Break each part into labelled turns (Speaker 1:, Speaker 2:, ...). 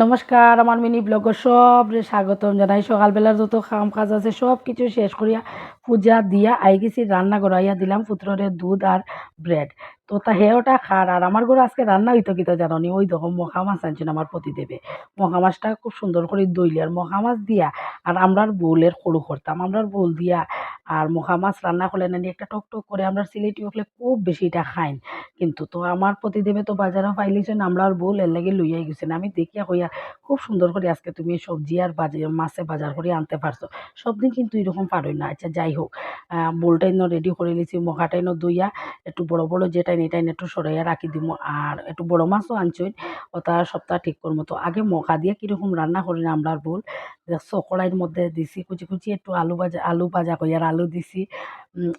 Speaker 1: নমস্কার, আমার মিনি ব্লগে সবরে স্বাগতম জানাই। সকালবেলার যত কাম কাজ আছে সব কিছু শেষ করিয়া পূজা দিয়া আই গেছি রান্না করাইয়া দিলাম পুত্ররে দুধ আর ব্রেড। তো হেওটা খার আর আমার ঘরে আজকে রান্না হইতো কিতা জানো নি, ওই দেখো মখা মাছ আনছেন আমার প্রতিদেবে। মখা মাছটা খুব সুন্দর করে দইলি আর মখা মাছ দিয়া আর আমরার বোলের খড়ু করতাম আমরার বোল দিয়া আর মখা মাছ রান্না করলে নানি একটা টক টক করে আমরা সিলেটি হলে খুব বেশি এটা খাইন। কিন্তু তো আমার প্রতিদেবে তো বাজারে পাইলিছেন আমরার বোল এর লাগে লইয়াই গেছেন। আমি দেখিয়া কইয়া খুব সুন্দর করে আজকে তুমি সবজি আর মাছে বাজার করে আনতে পারছো। সব দিন কিন্তু এরকম পারোই না। আচ্ছা যাই হোক, বোলটাইনও রেডি করে নিয়েছি, মখাটাইনও দইয়া একটু বড় বড় যেটাইন এটাইন একটু সরাইয়া রাখি দিব। আর একটু বড় মাছও আনছই, ওটা সপ্তাহ ঠিক করবো। তো আগে মখা দিয়ে কীরকম রান্না করি না আমরার বোল দেখছো, কড়াইয়ের মধ্যে দিছি কুচি কুচি একটু আলু ভাজা কইয়ার আলু দিছি,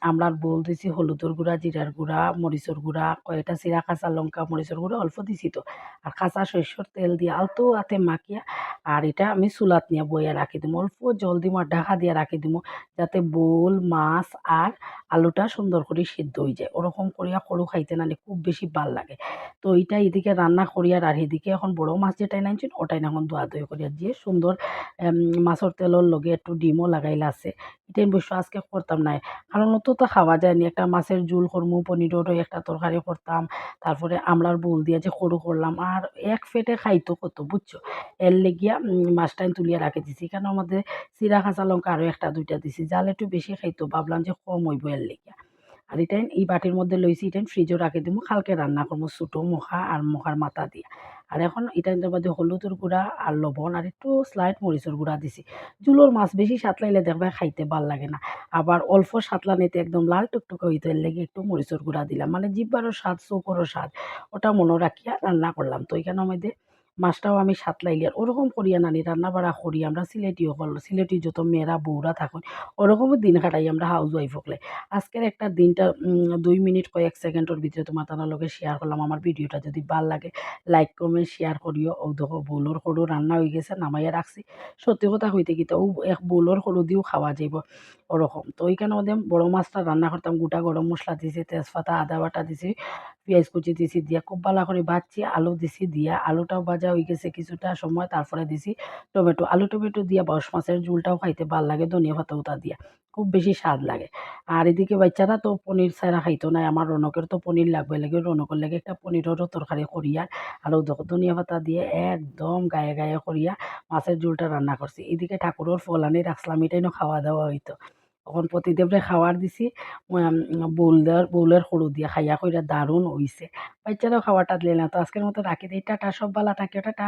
Speaker 1: আমরার বোল দিছি হলুদের গুঁড়া, জিরার গুঁড়া, মরিচের গুঁড়া, কয়েকটা চিরা কাঁচা লঙ্কা, মরিচের গুঁড়া অল্প দিছি তো, আর কাঁচা সরষের তেল দিয়ে আলতো হাতে মাখিয়া আর এটা আমি চুলাত নিয়ে বইয়া রাখি দিমু। অল্প জল দিমু আর ঢাকা দিয়ে রাখি দিমু যাতে বোল মাছ আর আলুটা সুন্দর করে সিদ্ধ হয়ে যায়। ওরকম করিয়া সরু খাইতে নানি খুব বেশি ভাল লাগে। তো এইটা এদিকে রান্না করিয়া আর এদিকে এখন বড় মাছ যেটাই নাইছেন ওটাই এখন ধোয়া ধুই করিয়া দিয়ে সুন্দর মাছের তেলের লগে একটু ডিমও লাগাইলা আছে। এটাই অবশ্য আজকে করতাম না, কারণ অত তো খাওয়া যায়নি। একটা মাছের ঝোল করমু, পনিরেরও একটা তরকারি করতাম, তারপরে আমড়ার বোল দিয়ে যে সরু করলাম আর এক ফেটে খাইতো কত বুঝছো। এর লেগিয়া মাছটাইন তুলিয়া রাখি দিছি, কেন আমাদের চিরা কাঁচা লঙ্কা আরও একটা দুইটা দিছি, জাল একটু বেশি খাইতো, ভাবলাম যে কম হইব এর লেগিয়া। আর এটাই এই বাটির মধ্যে লইছি, এটাই ফ্রিজও রাখি দিব, কালকে রান্না করবো ছোটো মখা আর মখার মাথা দিয়ে। আর এখন এটার মধ্যে হলুদের গুঁড়া আর লবণ আর একটু স্লাইট মরিচের গুঁড়া দিছি। জুলোর মাছ বেশি সাতলাইলে দেখবে খাইতে ভাল লাগে না, আবার অল্প সাতলানিতে একদম লাল টুকটুকে হইতে এর লেগে একটু মরিচের গুঁড়া দিলাম, মানে জিব্বারও স্বাদ চৌকরও স্বাদ, ওটা মনে রাখিয়া রান্না করলাম। তো এখানের মধ্যে মাছটাও আমি সাতলাইলি আর ওরকম করিয়া নানি রান্না বাড়া করি আমরা সিলেটিও করলো, সিলেটি যত মেয়েরা বউরা থাকুন ওরকমও দিন কাটাই আমরা হাউস ওয়াইফ হকলে। আজকের একটা দিনটা 2 মিনিট কয়েক সেকেন্ডের ভিতরে তোমার তার লগে শেয়ার করলাম। আমার ভিডিওটা যদি ভাল লাগে লাইক কমেন্ট শেয়ার করিও। ও দেখো বোলর সরু রান্না হয়ে গেছে, নামাইয়া রাখছি। সত্যি কথা কইতে গিয়ে ও এক বোলর সরু দিয়েও খাওয়া যাইব ওরকম। তো ওইখানে ওদের বড় মাছটা রান্না করতাম, গোটা গরম মশলা দিছি, তেজপাতা আদা বাটা দিছি, পেঁয়াজ কুচি দিছি, দিয়া খুব ভালো করে ভাজছি, আলু দিছি, দিয়া আলুটাও ভাজা হয়ে গেছে কিছুটা সময়, তারপরে দিছি টমেটো। আলু টমেটো দিয়া বস মাছের ঝোলটাও খাইতে ভাল লাগে ধনিয়া পাতা উতা দিয়া, খুব বেশি স্বাদ লাগে। আর এদিকে বাচ্চারা তো পনির ছাড়া খাইতো না, আমার রনকের তো পনির লাগবে লাগে, রনকের লাগে একটা পনিরেরও তরকারি করিয়া আর ধনিয়া পাতা দিয়ে একদম গায়ে গায়ে করিয়া মাছের ঝোলটা রান্না করছি। এদিকে ঠাকুরের ফল আনি রাখলাম, এটাই খাওয়া দাওয়া হইতো। তখন প্রতিদেবরে খাওয়ার দিছি, বউলের সরু দিয়া খাইয়া কইরা দারুণ হইছে। বাচ্চারাও খাওয়াটা দিলে না। তো আজকের মতো রাখি দিই, টাটা, সব ভালো থাকিও, টাটা।